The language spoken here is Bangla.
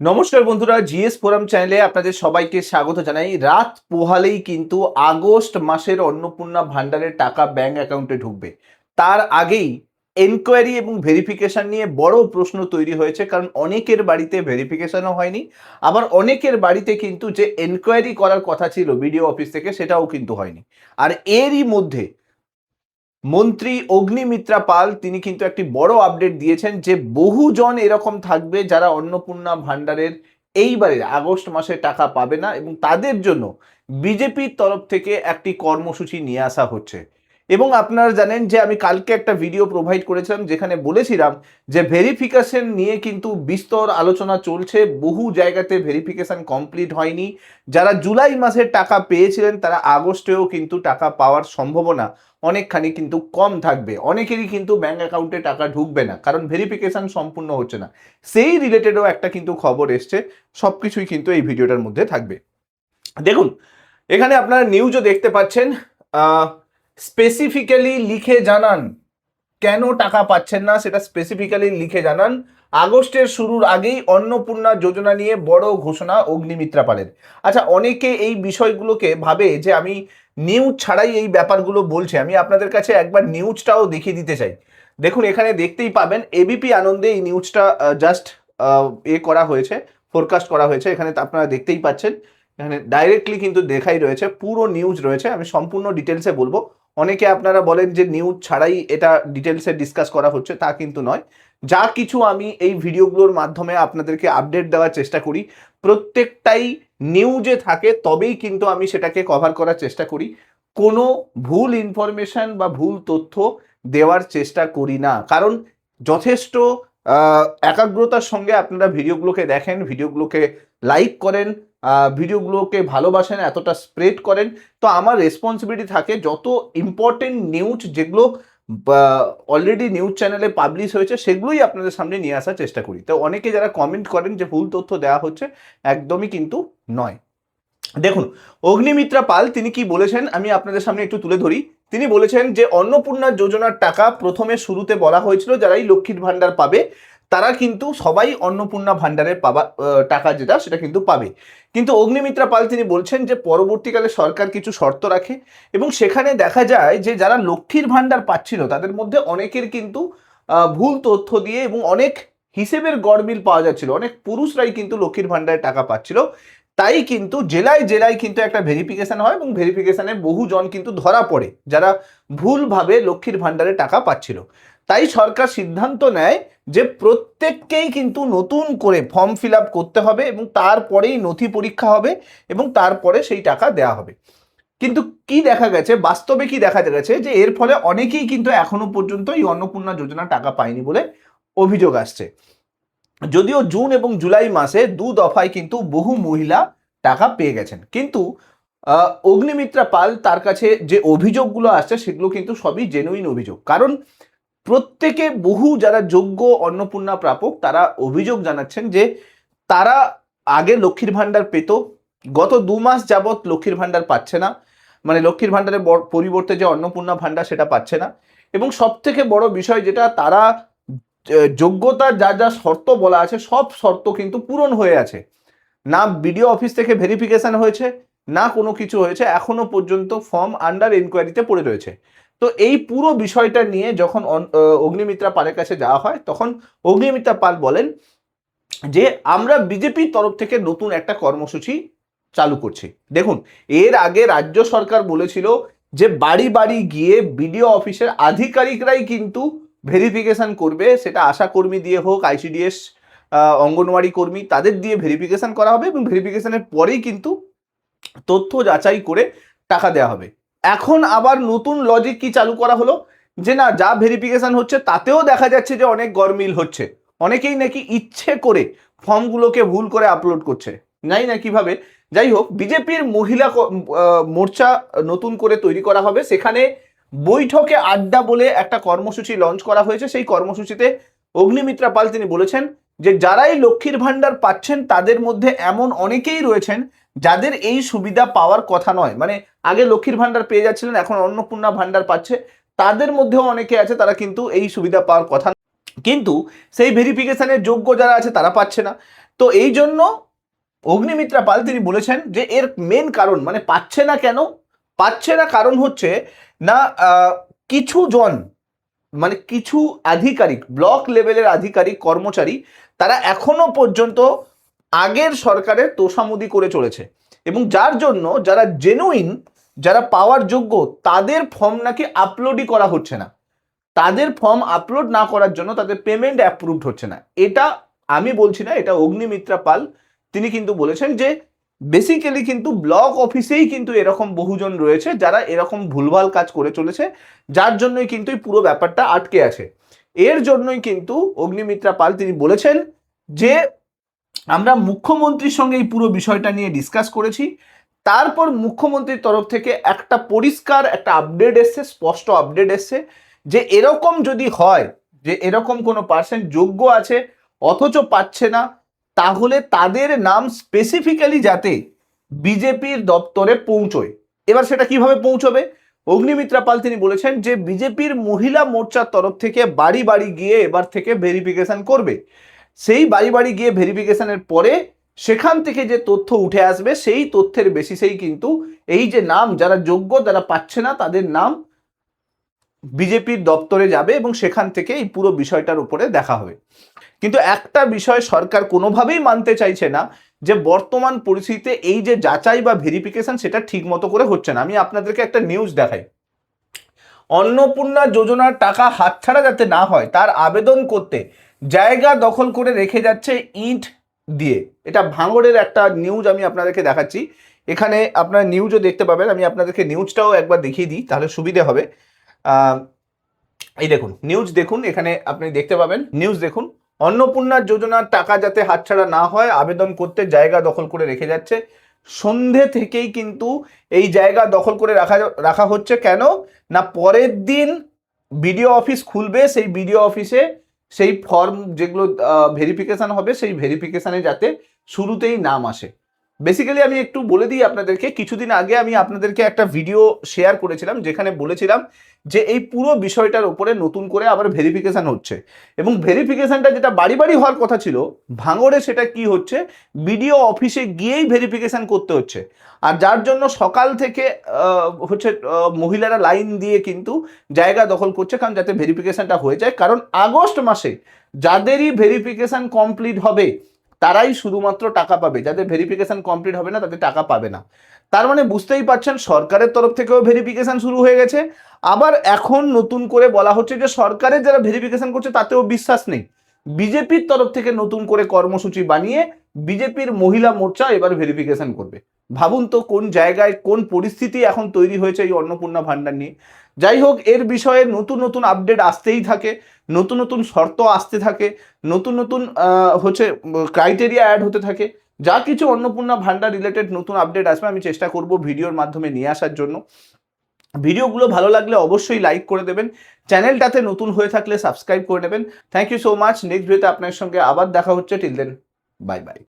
নমস্কার বন্ধুরা, জিএস ফোরাম চ্যানেলে আপনাদের সবাইকে স্বাগত জানাই। রাত পোহালেই কিন্তু আগস্ট মাসের অন্নপূর্ণা ভান্ডারের টাকা ব্যাংক অ্যাকাউন্টে ঢুকবে। তার আগেই এনকোয়ারি এবং ভেরিফিকেশন নিয়ে বড় প্রশ্ন তৈরি হয়েছে, কারণ অনেকের বাড়িতে ভেরিফিকেশনও হয়নি, আবার অনেকের বাড়িতে কিন্তু যে এনকোয়ারি করার কথা ছিল বিডিও অফিস থেকে সেটাও কিন্তু হয়নি। আর এরই মধ্যে মন্ত্রী অগ্নিমিত্রা পাল তিনি কিন্তু একটি বড় আপডেট দিয়েছেন যে বহুজন এরকম থাকবে যারা অন্নপূর্ণা ভান্ডারের এইবারের আগস্ট মাসে টাকা পাবে না, এবং তাদের জন্য বিজেপির তরফ থেকে একটি কর্মসূচি নিয়ে আসা হচ্ছে। এবং আপনারা জানেন যে আমি কালকে একটা ভিডিও প্রোভাইড করেছিলাম যেখানে বলেছিলাম যে ভেরিফিকেশন নিয়ে কিন্তু বিস্তর আলোচনা চলছে, বহু জায়গাতে ভেরিফিকেশন কমপ্লিট হয়নি। যারা জুলাই মাসের টাকা পেয়েছিলেন তারা আগস্টেও কিন্তু টাকা পাওয়ার সম্ভাবনা অনেকখানি কিন্তু কম থাকবে। অনেকেরই কিন্তু ব্যাংক অ্যাকাউন্টে টাকা ঢুকবে না, কারণ ভেরিফিকেশন সম্পূর্ণ হচ্ছে না। সেই রিলেটেডও একটা কিন্তু খবর এসছে। সবকিছুই কিন্তু এই ভিডিওটার মধ্যে থাকবে। দেখুন, এখানে আপনারা নিউজও দেখতে পাচ্ছেন। স্পেসিফিক্যালি লিখে জানান কেন টাকা পাচ্ছেন না, সেটা স্পেসিফিক্যালি লিখে জানান। আগস্টের শুরুর আগেই অন্নপূর্ণা যোজনা নিয়ে বড় ঘোষণা অগ্নিমিত্রা পালের। আচ্ছা, অনেকে এই বিষয়গুলোকে ভাবে যে আমি নিউজ ছাড়াই এই ব্যাপারগুলো বলছি। আমি আপনাদের কাছে একবার নিউজটাও দেখিয়ে দিতে চাই। দেখুন, এখানে দেখতেই পাবেন এবিপি আনন্দে এই নিউজটা জাস্ট করা হয়েছে, ফোরকাস্ট করা হয়েছে। এখানে আপনারা দেখতেই পাচ্ছেন, এখানে ডাইরেক্টলি কিন্তু দেখাই রয়েছে, পুরো নিউজ রয়েছে। আমি সম্পূর্ণ ডিটেলসে বলবো। অনেকে আপনারা বলেন যে নিউজ ছাড়াই এটা ডিটেলসে ডিসকাস করা হচ্ছে, তা কিন্তু নয়। যা কিছু আমি এই ভিডিওগুলোর মাধ্যমে আপনাদেরকে আপডেট দেওয়ার চেষ্টা করি, প্রত্যেকটাই নিউজে থাকে, তবেই কিন্তু আমি সেটাকে কভার করার চেষ্টা করি। কোনো ভুল ইনফরমেশন বা ভুল তথ্য দেওয়ার চেষ্টা করি না, কারণ যথেষ্ট একাগ্রতার সঙ্গে আপনারা ভিডিওগুলোকে দেখেন, ভিডিওগুলোকে লাইক করেন, ভিডিওগুলোকে ভালোবাসেন, এতটা স্প্রেড করেন। তো আমার রেসপন্সিবিলিটি থাকে যত ইম্পর্টেন্ট নিউজ যেগুলো অলরেডি নিউজ চ্যানেলে পাবলিশ হয়েছে সেগুলোই আপনাদের সামনে নিয়ে আসার চেষ্টা করি। তো অনেকে যারা কমেন্ট করেন যে ভুল তথ্য দেওয়া হচ্ছে, একদমই কিন্তু নয়। দেখুন, অগ্নিমিত্রা পাল তিনি কি বলেছেন আমি আপনাদের সামনে একটু তুলে ধরি। তিনি বলেছেন যে অন্নপূর্ণা যোজনার টাকা প্রথমে শুরুতে বলা হয়েছিল যারাই লক্ষ্মীর ভান্ডার পাবে তারা কিন্তু সবাই অন্নপূর্ণা ভান্ডারের পাবা টাকা যেটা সেটা কিন্তু পাবে। কিন্তু অগ্নিমিত্রা পাল তিনি বলছেন যে পরবর্তীকালে সরকার কিছু শর্ত রাখে, এবং সেখানে দেখা যায় যে যারা লক্ষ্মীর ভান্ডার পাচ্ছিল তাদের মধ্যে অনেকের কিন্তু ভুল তথ্য দিয়ে এবং অনেক হিসেবের গড়মিল পাওয়া যাচ্ছিল, অনেক পুরুষরাই কিন্তু লক্ষ্মীর ভান্ডারের টাকা পাচ্ছিল। তাই কিন্তু জেলায় জেলায় কিন্তু একটা ভেরিফিকেশন হয়, এবং ভেরিফিকেশনে বহুজন কিন্তু ধরা পড়ে যারা ভুলভাবে লক্ষ্মীর ভান্ডারে টাকা পাচ্ছিল। তাই সরকার সিদ্ধান্ত নেয় যে প্রত্যেককেই কিন্তু নতুন করে ফর্ম ফিল আপ করতে হবে, এবং তারপরেই নথি পরীক্ষা হবে, এবং তারপরে সেই টাকা দেওয়া হবে। কিন্তু কি দেখা গেছে, বাস্তবে কি দেখা গেছে যে এর ফলে অনেকেই কিন্তু এখনো পর্যন্ত এই অন্নপূর্ণা যোজনা টাকা পায়নি বলে অভিযোগ আসছে। যদিও জুন এবং জুলাই মাসে দু দফায় কিন্তু বহু মহিলা টাকা পেয়ে গেছেন, কিন্তু অগ্নিমিত্রা পাল তার কাছে যে অভিযোগগুলো আসছে সেগুলো কিন্তু সবই জেনুইন অভিযোগ। কারণ প্রত্যেকে বহু যারা যোগ্য অন্নপূর্ণা প্রাপক তারা অভিযোগ জানাচ্ছেন যে তারা আগে লক্ষ্মীর ভান্ডার পেত, গত 2 মাস যাবৎ লক্ষ্মীর ভান্ডার পাচ্ছে না, মানে লক্ষ্মীর ভান্ডারের পরিবর্তে যে অন্নপূর্ণা ভান্ডার সেটা পাচ্ছে না। এবং সব থেকে বড় বিষয় যেটা, তারা যোগ্যতার যা যা শর্ত বলা আছে সব শর্ত কিন্তু পূরণ হয়ে আছে। না বিডিও অফিস থেকে ভেরিফিকেশন হয়েছে, না কোনো কিছু হয়েছে, এখনো পর্যন্ত ফর্ম আন্ডার এনকোয়ারিতে পড়ে রয়েছে। তো এই পুরো বিষয়টা নিয়ে যখন অগ্নিমিত্রা পালের কাছে যাওয়া হয়, তখন অগ্নিমিত্রা পাল বলেন যে আমরা বিজেপির তরফ থেকে নতুন একটা কর্মসূচি চালু করছি। দেখুন, এর আগে রাজ্য সরকার বলেছিল যে বাড়ি বাড়ি গিয়ে বিডিও অফিসের আধিকারিকরাই কিন্তু ভেরিফিকেশন করবে, সেটা আশা কর্মী দিয়ে হোক, আইসিডিএস অঙ্গনওয়াড়ি কর্মী, তাদের দিয়ে ভেরিফিকেশন করা হবে, এবং ভেরিফিকেশনের পরেই কিন্তু তথ্য যাচাই করে টাকা দেওয়া হবে। এখন আবার নতুন লজিক কি চালু করা হলো যে না, যা ভেরিফিকেশন হচ্ছে তাতেও দেখা যাচ্ছে যে অনেক গরমিল হচ্ছে, অনেকেই নাকি ইচ্ছে করে ফর্মগুলোকে ভুল করে আপলোড করছে, জানি না কিভাবে। যাই হোক, বিজেপির মহিলা মোর্চা নতুন করে তৈরি করা হবে, সেখানে বৈঠকে আড্ডা বলে একটা কর্মসূচি লঞ্চ করা হয়েছে। সেই কর্মসূচিতে অগ্নিমিত্রা পাল তিনি বলেছেন যে যারাই লক্ষ্মীর ভান্ডার পাচ্ছেন তাদের মধ্যে এমন অনেকেই রয়েছেন যাদের এই সুবিধা পাওয়ার কথা নয়, মানে আগে লক্ষ্মীর ভান্ডার পেয়ে যাচ্ছিলেন এখন অন্নপূর্ণা ভান্ডার পাচ্ছে, তাদের মধ্যেও অনেকে আছে তারা কিন্তু এই সুবিধা পাওয়ার কথা, কিন্তু সেই ভেরিফিকেশনের যোগ্য যারা আছে তারা পাচ্ছে না। তো এই জন্য অগ্নিমিত্রা পাল তিনি বলেছেন যে এর মেন কারণ মানে পাচ্ছে না কেন, পাচ্ছে না কারণ হচ্ছে না কিছু জন মানে কিছু আধিকারিক, ব্লক লেভেলের আধিকারিক কর্মচারী তারা এখনো পর্যন্ত আগের সরকারের তোষামোদি করে চলেছে, এবং যার জন্য যারা জেনুইন, যারা পাওয়ার যোগ্য, তাদের ফর্ম নাকি আপলোডই করা হচ্ছে না। তাদের ফর্ম আপলোড না করার জন্য তাদের পেমেন্ট অ্যাপ্রুভড হচ্ছে না। এটা আমি বলছি না, এটা অগ্নিমিত্রা পাল তিনি কিন্তু বলেছেন যে বেসিক্যালি কিন্তু ব্লক অফিসেই কিন্তু এরকম বহুজন রয়েছে যারা এরকম ভুলভাল কাজ করে চলেছে, যার জন্যই কিন্তু এই পুরো ব্যাপারটা আটকে আছে। এর জন্যই কিন্তু অগ্নিমিত্রা পাল তিনি বলেছেন যে আমরা মুখ্যমন্ত্রীর সঙ্গে এই পুরো বিষয়টা নিয়ে ডিসকাস করেছি, তারপর মুখ্যমন্ত্রীর তরফ থেকে একটা পরিষ্কার একটা আপডেট এসছে, স্পষ্ট আপডেট এসছে যে এরকম যদি হয় যে এরকম কোনো পার্সেন্ট যোগ্য আছে অথচ পাচ্ছে না, তাহলে তাদের নাম স্পেসিফিক্যালি যাতে বিজেপির দপ্তরে পৌঁছয়। এবার সেটা কিভাবে পৌঁছবে? অগ্নিমিত্রা পাল তিনি বলেছেন যে বিজেপির মহিলা মোর্চার তরফ থেকে বাড়ি বাড়ি গিয়ে এবার থেকে ভেরিফিকেশন করবে। সেই বাড়ি বাড়ি গিয়ে ভেরিফিকেশনের পরে সেখান থেকে যে তথ্য উঠে আসবে সেই তথ্যের বেসিসেই কিন্তু এই যে নাম যারা যোগ্য, যারা পাচ্ছে না, তাদের নাম বিজেপির দপ্তরে যাবে এবং সেখান থেকে এই পুরো বিষয়টার উপরে দেখা হবে। কিন্তু একটা বিষয় সরকার কোনোভাবেই মানতে চাইছে না যে বর্তমান পরিস্থিতিতে এই যে যাচাই বা ভেরিফিকেশন সেটা ঠিক মতো করে হচ্ছে না। আমি আপনাদেরকে একটা নিউজ দেখাই। অন্নপূর্ণা যোজনার টাকা হাতছাড়া যাতে না হয় তার আবেদন করতে জায়গা দখল করে রেখে যাচ্ছে ইট দিয়ে। এটা ভাঙড়ের একটা নিউজ আমি আপনাদেরকে দেখাচ্ছি। এখানে আপনারা নিউজও দেখতে পাবেন, আমি আপনাদেরকে নিউজটাও একবার দেখিয়ে দিই তাহলে সুবিধে হবে। এই দেখুন নিউজ, দেখুন এখানে আপনি দেখতে পাবেন নিউজ দেখুন। অন্নপূর্ণা যোজনার টাকা যাতে হাতছাড়া না হয় আবেদন করতে জায়গা দখল করে রেখে যাচ্ছে। সন্ধে থেকেই কিন্তু এই জায়গা দখল করে রাখা হচ্ছে। কেন না, পরের দিন বিডিও অফিস খুলবে, সেই বিডিও অফিসে সেই ফর্ম যেগুলো ভেরিফিকেশন হবে সেই ভেরিফিকেশনে যাতে শুরুতেই নাম আসে। বেসিক্যালি আমি একটু বলে দিই আপনাদেরকে, কিছুদিন আগে আমি আপনাদেরকে একটা ভিডিও শেয়ার করেছিলাম যেখানে বলেছিলাম যে এই পুরো বিষয়টার উপরে নতুন করে আবার ভেরিফিকেশন হচ্ছে, এবং ভেরিফিকেশনটা যেটা বাড়ি বাড়ি হওয়ার কথা ছিল ভাঙড়ে সেটা কি হচ্ছে, বিডিও অফিসে গিয়েই ভেরিফিকেশন করতে হচ্ছে। আর যার জন্য সকাল থেকে মহিলারা লাইন দিয়ে কিন্তু জায়গা দখল করছে, কারণ যাতে ভেরিফিকেশনটা হয়ে যায়। কারণ আগস্ট মাসে যাদেরই ভেরিফিকেশন কমপ্লিট হবে তারাই শুধুমাত্র টাকা পাবে, যাদের ভেরিফিকেশন কমপ্লিট হবে না তাদের টাকা পাবে না। তার মানে বুঝতেই পারছেন সরকারের তরফ থেকেও ভেরিফিকেশন শুরু হয়ে গেছে, আবার এখন নতুন করে বলা হচ্ছে যে সরকারের যারা ভেরিফিকেশন করছে তাতেও বিশ্বাস নেই। বিজেপির তরফ থেকে নতুন করে কর্মসূচি বানিয়ে বিজেপির মহিলা মোর্চা এবার ভেরিফিকেশন করবে। ভাবুন তো কোন জায়গায় কোন পরিস্থিতি এখন তৈরি হয়েছে এই অন্নপূর্ণা ভান্ডার নিয়ে। যাই হোক, এর বিষয়ে নতুন নতুন আপডেট আসতেই থাকে, নতুন নতুন শর্ত আসতে থাকে, নতুন নতুন ক্রাইটেরিয়া অ্যাড হতে থাকে। যা কিছু অন্নপূর্ণা ভান্ডার রিলেটেড নতুন আপডেট আসবে আমি চেষ্টা করব ভিডিওর মাধ্যমে নিয়ে আসার জন্য। ভিডিওগুলো ভালো লাগলে অবশ্যই লাইক করে দেবেন, চ্যানেলটাতে নতুন হয়ে থাকলে সাবস্ক্রাইব করে নেবেন। Thank you so much. Next ভিডিওতে আপনার সঙ্গে আবার দেখা হচ্ছে। Till then, bye by.